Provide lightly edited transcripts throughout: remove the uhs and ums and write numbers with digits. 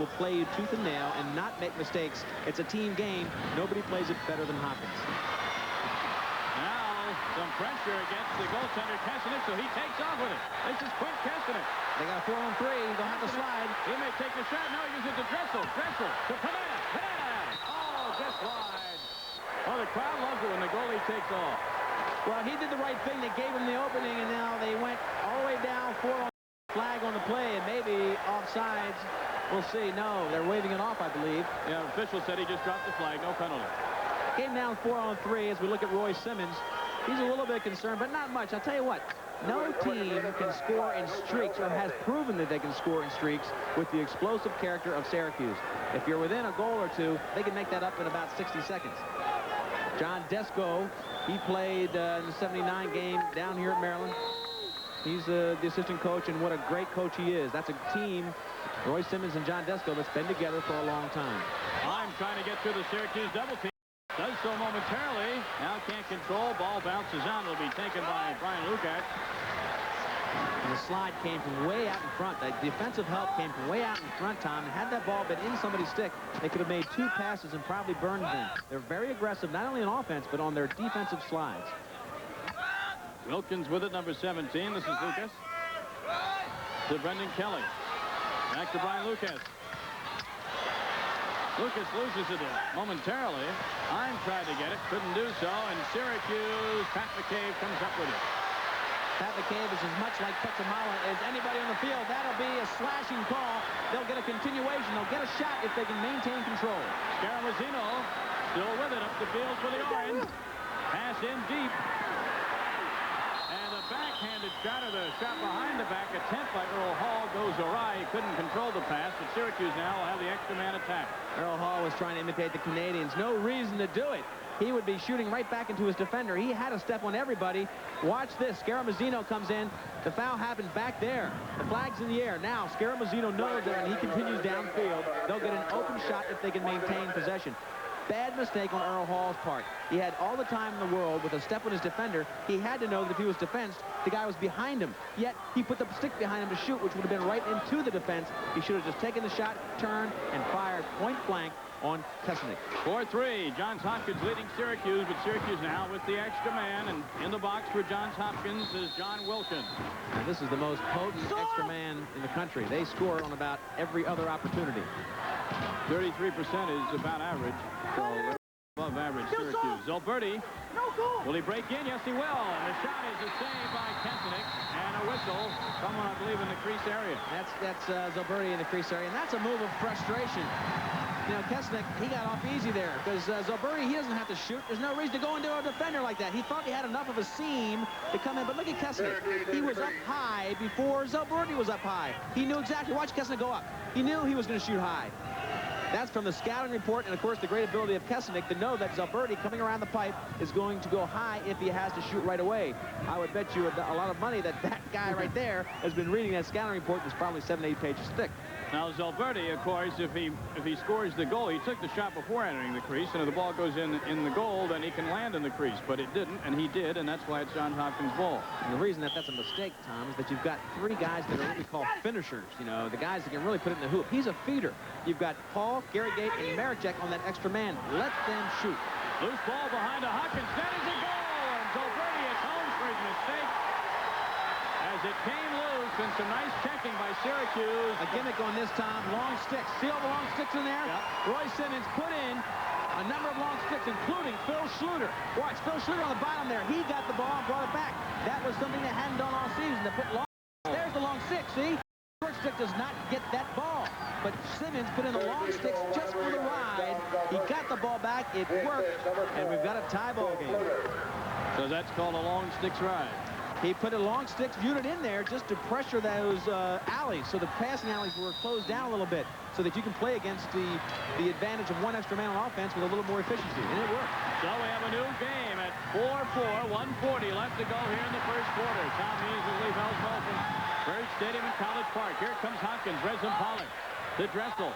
will play you tooth and nail and not make mistakes. It's a team game. Nobody plays it better than Hopkins. Now some pressure against the goaltender Kesenic, so he takes off with it. This is Quint Kesenic. They got a 4-on-3. They'll have to slide. He may take the shot. No, he gives it to Dressel. Dressel to Pineda. Pineda! Oh, just wide. Oh, the crowd loves it when the goalie takes off. Well, he did the right thing. They gave him the opening, and now they went all the way down. 4 on flag on the play, and maybe offsides. We'll see. No, they're waving it off, I believe. Yeah, official said he just dropped the flag. No penalty. Came down 4-on-3 as we look at Roy Simmons. He's a little bit concerned, but not much. I'll tell you what. No team can score in streaks or has proven that they can score in streaks with the explosive character of Syracuse. If you're within a goal or two, they can make that up in about 60 seconds. John Desko, he played in the 79 game down here at Maryland. He's the assistant coach, and what a great coach he is. That's a team, Roy Simmons and John Desko, that's been together for a long time. I'm trying to get through the Syracuse double team. Does so momentarily. Now can't control. Ball bounces out. It'll be taken by Brian Lukacs. And the slide came from way out in front. The defensive help came from way out in front, Tom. And had that ball been in somebody's stick, they could have made 2 passes and probably burned them. They're very aggressive, not only on offense, but on their defensive slides. Wilkins with it, number 17. This is Lucas. To Brendan Kelly. Back to Brian Lucas. Lucas loses it momentarily. I'm trying to get it. Couldn't do so. And Syracuse, Pat McCabe comes up with it. Pat McCabe is as much like Petramala as anybody on the field. That'll be a slashing call. They'll get a continuation. They'll get a shot if they can maintain control. Scaramuzino still with it up the field for the Orange. Pass in deep. And the backhanded shot, or the shot behind the back attempt by Earl Hall goes awry. He couldn't control the pass, but Syracuse now will have the extra man attack. Earl Hall was trying to imitate the Canadians. No reason to do it. He would be shooting right back into his defender. He had a step on everybody. Watch this. Scaramuzino comes in. The foul happened back there. The flag's in the air. Now Scaramuzino knows that when he continues downfield, they'll get an open shot if they can maintain possession. Bad mistake on Earl Hall's part. He had all the time in the world with a step on his defender. He had to know that if he was defensed, the guy was behind him. Yet he put the stick behind him to shoot, which would have been right into the defense. He should have just taken the shot, turned, and fired point blank on Kesenic. 4-3. Johns Hopkins leading Syracuse, but Syracuse now with the extra man, and in the box for Johns Hopkins is John Wilkins. Now, this is the most potent extra man in the country. They score on about every other opportunity. 33% is about average. So above average Syracuse. Zolberti. Will he break in? Yes, he will. And the shot is a save by Kesenic. And a whistle. Someone, I believe, in the crease area. That's Zolberti in the crease area. And that's a move of frustration. You know, Kesenic, he got off easy there. Because Zolberti, he doesn't have to shoot. There's no reason to go into a defender like that. He thought he had enough of a seam to come in. But look at Kesenic. He was up high before Zolberti was up high. He knew exactly. Watch Kesenic go up. He knew he was going to shoot high. That's from the scouting report, and of course the great ability of Kesenic to know that Zolberti coming around the pipe is going to go high if he has to shoot right away. I would bet you a lot of money that that guy right there has been reading that scouting report that's probably 7-8 pages thick. Now Zolberti, of course, if he scores the goal, he took the shot before entering the crease, and if the ball goes in the goal, then he can land in the crease. But it didn't, and he did, and that's why it's Johns Hopkins' ball. And the reason that that's a mistake, Tom, is that you've got 3 guys that are what we call finishers. You know, the guys that can really put it in the hoop. He's a feeder. You've got Paul, Gary Gate, and Maricek on that extra man. Let them shoot. Loose ball behind the Hopkins. That is a goal, and Zolberti atones for his mistake. As it came loose, and some nice checking by Syracuse. A gimmick on this, Tom. Long sticks. See all the long sticks in there? Yep. Roy Simmons put in a number of long sticks, including Phil Schluter. Watch, Phil Schluter on the bottom there. He got the ball and brought it back. That was something they hadn't done all season. To put long. There's the long stick, see? Short stick does not get that ball. But Simmons put in the long sticks just for the ride. He got the ball back. It worked. And we've got a tie ball game. So that's called a long sticks ride. He put a long sticks unit in there just to pressure those alleys. So the passing alleys were closed down a little bit so that you can play against the advantage of one extra man on offense with a little more efficiency. And it worked. So we have a new game at 4-4, 1:40 left to go here in the first quarter. Tom Means with Lee Felsmo from Bird Stadium in College Park. Here comes Hopkins. Resin Pollock to Dressel.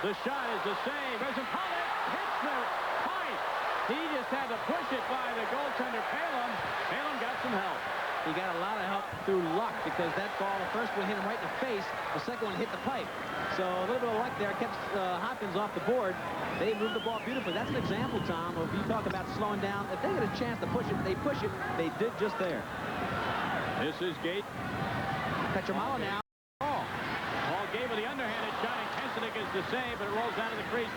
The shot is the save. Resin Pollock hits the point. He just had to push it by the goaltender, Palin. Palin got some help. he got a lot of help through luck because that ball, the first one hit him right in the face. The second one hit the pipe. So a little bit of luck there kept Hopkins off the board. They moved the ball beautifully. That's an example, Tom, of you talk about slowing down. If they get a chance to push it, they push it. They did just there. This is Gate. Petramalo now. Hall gave her the underhanded shot, and Kesnick is the save, but it rolls down to the crease.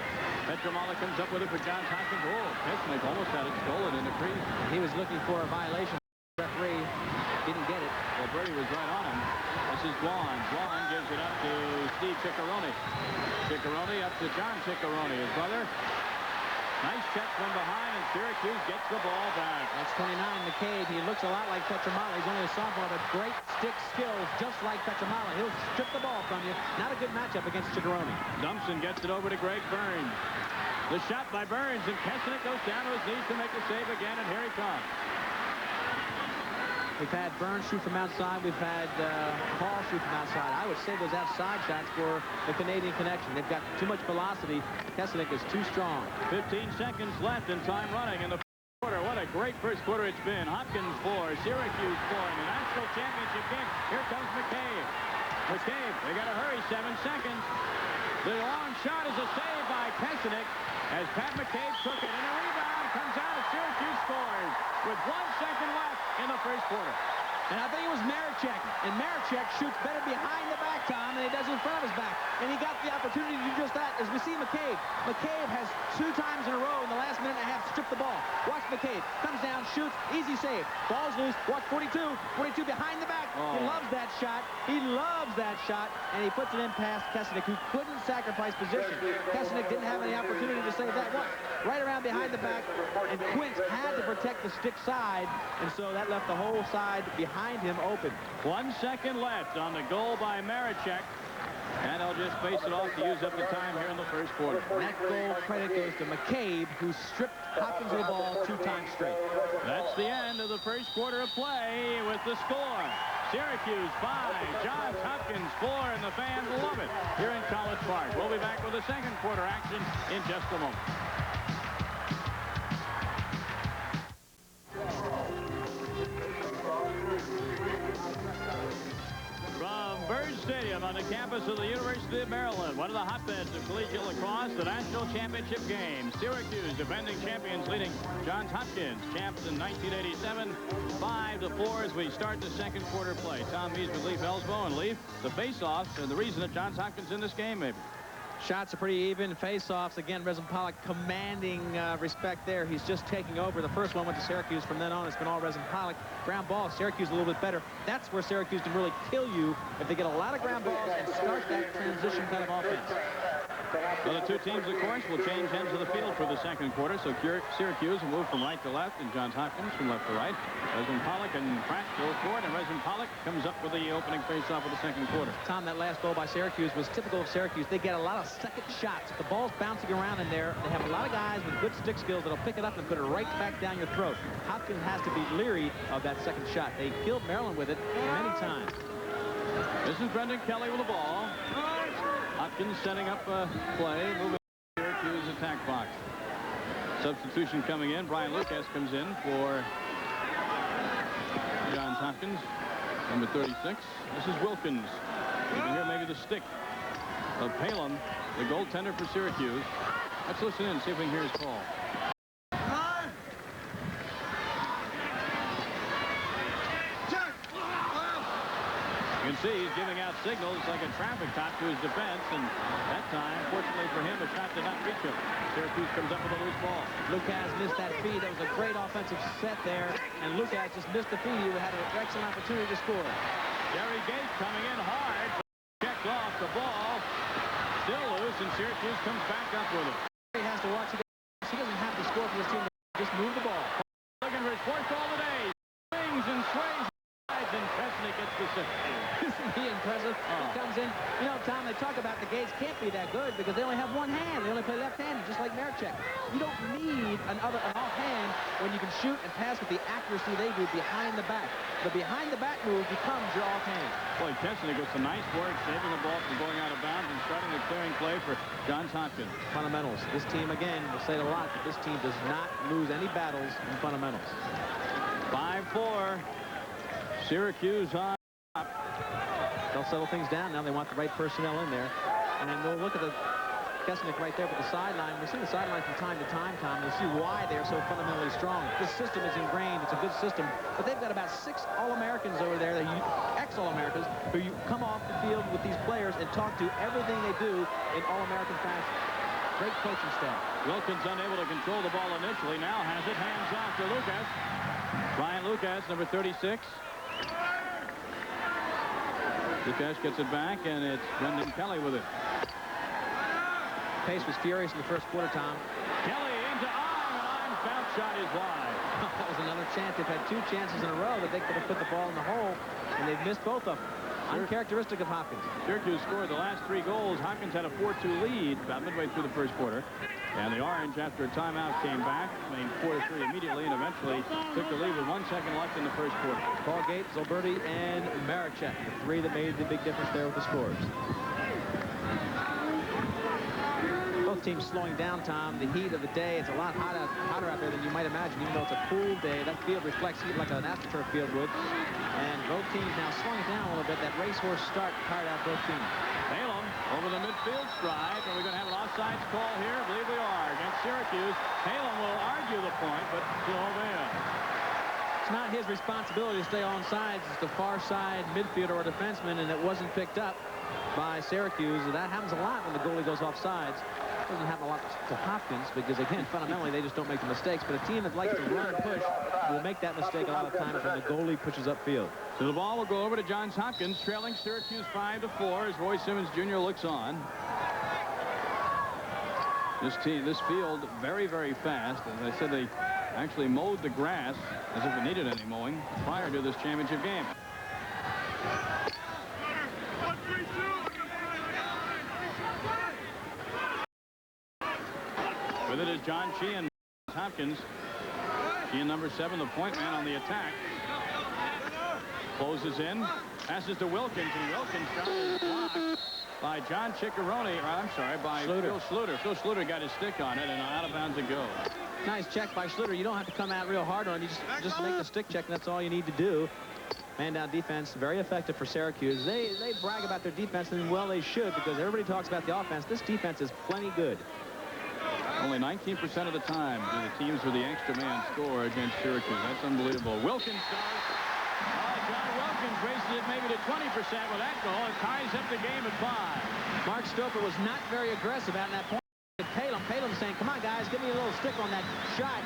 Petramalo comes up with it for Johns Hopkins. Oh, Kesnick almost had it stolen in the crease. He was looking for a violation. The referee didn't get it. Well, Birdie was right on him. This is Dwan. Dwan gives it up to Steve Ciccarone. Ciccarone up to John Ciccarone, his brother. Nice check from behind, and Syracuse gets the ball back. That's 29, McCabe. He looks a lot like Petramalo. He's only a sophomore, but great stick skills, just like Petramalo. He'll strip the ball from you. Not a good matchup against Ciccarone. Dumpson gets it over to Greg Burns. The shot by Burns, and Kesnick goes down to his knees to make the save again, and here he comes. We've had Burns shoot from outside. We've had Hall shoot from outside. I would say those outside shots for the Canadian connection. They've got too much velocity. Kesnick is too strong. 15 seconds left and time running in the first quarter. What a great first quarter it's been. Hopkins 4, Syracuse 4 in the national championship game. Here comes McCabe. McCabe, they got to hurry, 7 seconds. The long shot is a save by Kesnick as Pat McCabe took it. And a rebound comes out. Syracuse scores with 1 second left in the first quarter. And I think it was Marichek. And Marichek shoots better behind the back, Tom, than he does in front of his back. And he got the opportunity to do just that. As we see McCabe. McCabe has 2 times in a row in the last minute and a half stripped the ball. Watch McCabe. Comes down, shoots, easy save. Ball's loose. Watch 42. 42 behind the back. Oh. He loves that shot. He loves that shot. And he puts it in past Kesnick, who couldn't sacrifice position. Kesnick didn't have any opportunity to save that one. Right around behind the back. And Quint had to protect the stick side. And so that left the whole side behind him open. 1 second left on the goal by Marichek. And they'll just face it off to use up the time here in the first quarter. And that goal credit goes to McCabe, who stripped Hopkins of the ball 2 times straight. That's the end of the first quarter of play with the score. Syracuse 5, Johns Hopkins 4, and the fans love it here in College Park. We'll be back with the second quarter action in just a moment. From Burge Stadium on the campus of the University of Maryland, one of the hotbeds of collegiate lacrosse, the national championship game. Syracuse, defending champions, leading Johns Hopkins, champs in 1987, 5-4 as we start the second quarter play. Tom Mees with Leif Ellsmo, and Leif, the face-offs and the reason that Johns Hopkins in this game, maybe. Shots are pretty even. Face-offs, again, Resen Pollock commanding respect there. He's just taking over. The first one went to Syracuse. From then on, it's been all Resen Pollock. Ground ball, Syracuse a little bit better. That's where Syracuse can really kill you if they get a lot of ground balls and start that transition kind of offense. Well, the two teams, of course, will change ends of the field for the second quarter. So Syracuse will move from right to left, and Johns Hopkins from left to right. Resen Pollock and Pratt go forward, and Resen Pollock comes up with the opening face-off of the second quarter. Tom, that last goal by Syracuse was typical of Syracuse. They get a lot of second shots. The ball's bouncing around in there. They have a lot of guys with good stick skills that'll pick it up and put it right back down your throat. Hopkins has to be leery of that second shot. They killed Maryland with it many times. This is Brendan Kelly with the ball. Hopkins setting up a play, moving to Syracuse attack box. Substitution coming in. Brian Lucas comes in for Johns Hopkins, number 36. This is Wilkins. You can hear maybe the stick of Palin, the goaltender for Syracuse. Let's listen in and see if we can hear his call. You can see he's giving out signals like a traffic cop to his defense, and that time, fortunately for him, a shot did not reach him. Syracuse comes up with a loose ball. Lucas missed that feed. That was a great offensive set there, and Lucas just missed the feed. He had an excellent opportunity to score. Jerry Gates coming in hard, checked off the ball, still loose, and Syracuse comes back up with it. He has to watch it. He doesn't have to score for his team. Just move the ball. Looking for his fourth goal today. Swings and sways. And Kesnick gets the save. Isn't he impressive? He comes in. You know, Tom, they talk about the Gates can't be that good because they only have one hand. They only play left-handed, just like Marichek. You don't need an off-hand when you can shoot and pass with the accuracy they do behind the back. The behind-the-back move becomes your offhand. Boy, Kesnick with some nice work, saving the ball from going out of bounds and starting the clearing play for Johns Hopkins. Fundamentals. This team, again, we'll say it a lot, but this team does not lose any battles in fundamentals. 5-4. Syracuse on top. They'll settle things down now. They want the right personnel in there. And we'll look at the Kesnick right there with the sideline. We see the sideline from time to time, Tom. You'll see why they're so fundamentally strong. This system is ingrained. It's a good system. But they've got about 6 All-Americans over there, ex-All-Americans, who you come off the field with these players and talk to everything they do in All-American fashion. Great coaching staff. Wilkins unable to control the ball initially. Now has it. Hands off to Lucas. Brian Lucas, number 36. Lucas gets it back, and it's Brendan Kelly with it. Pace was furious in the first quarter, Tom. Kelly into Imes. Bounce shot is wide. That was another chance. They've had 2 chances in a row that they could have put the ball in the hole, and they've missed both of them. Uncharacteristic of Hopkins. Syracuse scored the last 3 goals. Hopkins had a 4-2 lead about midway through the first quarter. And the Orange, after a timeout, came back, made 4-3 immediately, and eventually took the lead with 1 second left in the first quarter. Paul Gates, Zilberti, and Maricek, the 3 that made the big difference there with the scores. Both teams slowing down, Tom. The heat of the day, it's a lot hotter out there than you might imagine, even though it's a cool day. That field reflects heat like an AstroTurf field would. And both teams now slowing it down a little bit. That racehorse start tired out both teams. Balaam over the midfield stripe. Are we going to have an offsides call here? I believe we are against Syracuse. Balaam will argue the point, but still avail. It's not his responsibility to stay on sides. It's the far side midfielder or defenseman, and it wasn't picked up by Syracuse. That happens a lot when the goalie goes off sides. Doesn't happen a lot to Hopkins because, again, fundamentally, they just don't make the mistakes. But a team that likes to run and push will make that mistake a lot of times when the goalie pushes upfield. So the ball will go over to Johns Hopkins, trailing Syracuse 5-4 as Roy Simmons Jr. looks on. This field, very, very fast. As I said, they actually mowed the grass as if it needed any mowing prior to this championship game. With it is John Sheehan. Hopkins. Sheehan, number 7, the point man on the attack. Closes in. Passes to Wilkins, and Wilkins shot is blocked by John Ciccarone. I'm sorry, by Phil Schluter. Phil Schluter got his stick on it, and out of bounds it goes. Nice check by Schluter. You don't have to come out real hard on it. You just make the stick check, and that's all you need to do. Man-down defense, very effective for Syracuse. They brag about their defense, and well, they should, because everybody talks about the offense. This defense is plenty good. Only 19% of the time do the teams with the extra man score against Syracuse. That's unbelievable. Wilkins does. John Wilkins raises it maybe to 20% with that goal. It ties up the game at 5. Mark Stoper was not very aggressive out in that point. Palem saying, come on, guys, give me a little stick on that shot.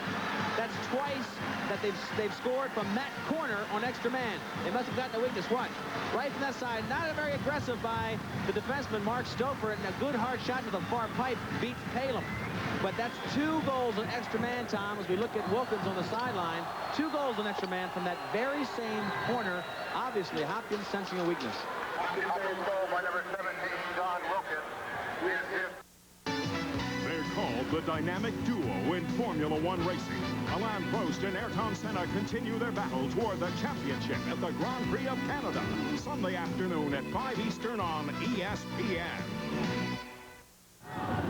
That's twice that they've scored from that corner on extra man. They must have gotten a weakness. Watch. Right from that side. Not very aggressive by the defenseman, Mark Stoper, and a good hard shot to the far pipe beats Palem. But that's 2 goals on extra man, Tom, as we look at Wilkins on the sideline. 2 goals on extra man from that very same corner. Obviously, Hopkins sensing a weakness. Hopkins goal by number 17, John Wilkins. They're called the dynamic duo in Formula One racing. Alain Prost and Ayrton Senna continue their battle toward the championship at the Grand Prix of Canada, Sunday afternoon at 5 Eastern on ESPN.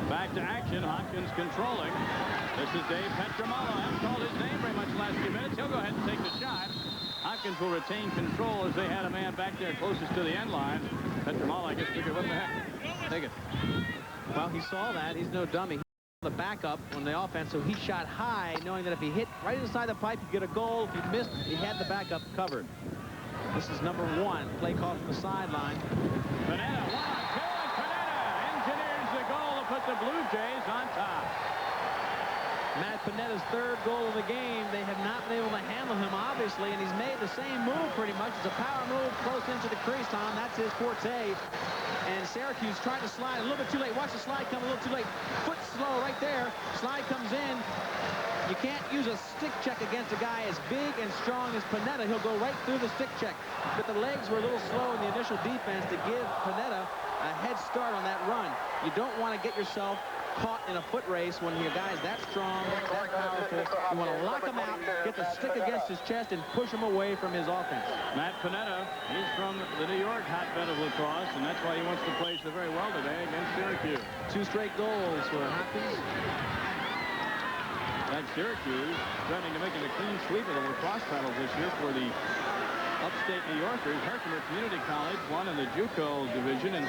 Back to action. Hopkins controlling. This is Dave Petramala. I haven't called his name very much the last few minutes. He'll go ahead and take the shot. Hopkins will retain control as they had a man back there closest to the end line. Petramala, I guess, figured, what the heck? Take it. Well, he saw that. He's no dummy. He saw the backup on the offense, so he shot high, knowing that if he hit right inside the pipe, he'd get a goal. If he missed, he had the backup covered. This is number 1. Play call from the sideline. Panetta, 1-2, and Panetta engineers the goal to put the Blue Jays on top. Matt Panetta's 3rd goal of the game. They have not been able to handle him, obviously, and he's made the same move pretty much. It's a power move close into the crease, Tom. That's his forte. And Syracuse tried to slide a little bit too late. Watch the slide come a little too late. Foot slow right there. Slide comes in. You can't use a stick check against a guy as big and strong as Panetta. He'll go right through the stick check. But the legs were a little slow in the initial defense to give Panetta a head start on that run. You don't want to get yourself caught in a foot race when your guy's that strong, that powerful. You want to lock him out, get the stick against his chest, and push him away from his offense. Matt Panetta, he's from the New York hotbed of lacrosse, and that's why he wants to play so very well today against Syracuse. 2 straight goals for Hopkins. That Syracuse threatening to make it a clean sweep of the lacrosse titles this year for the Upstate New Yorkers, Herkimer Community College won in the JUCO division and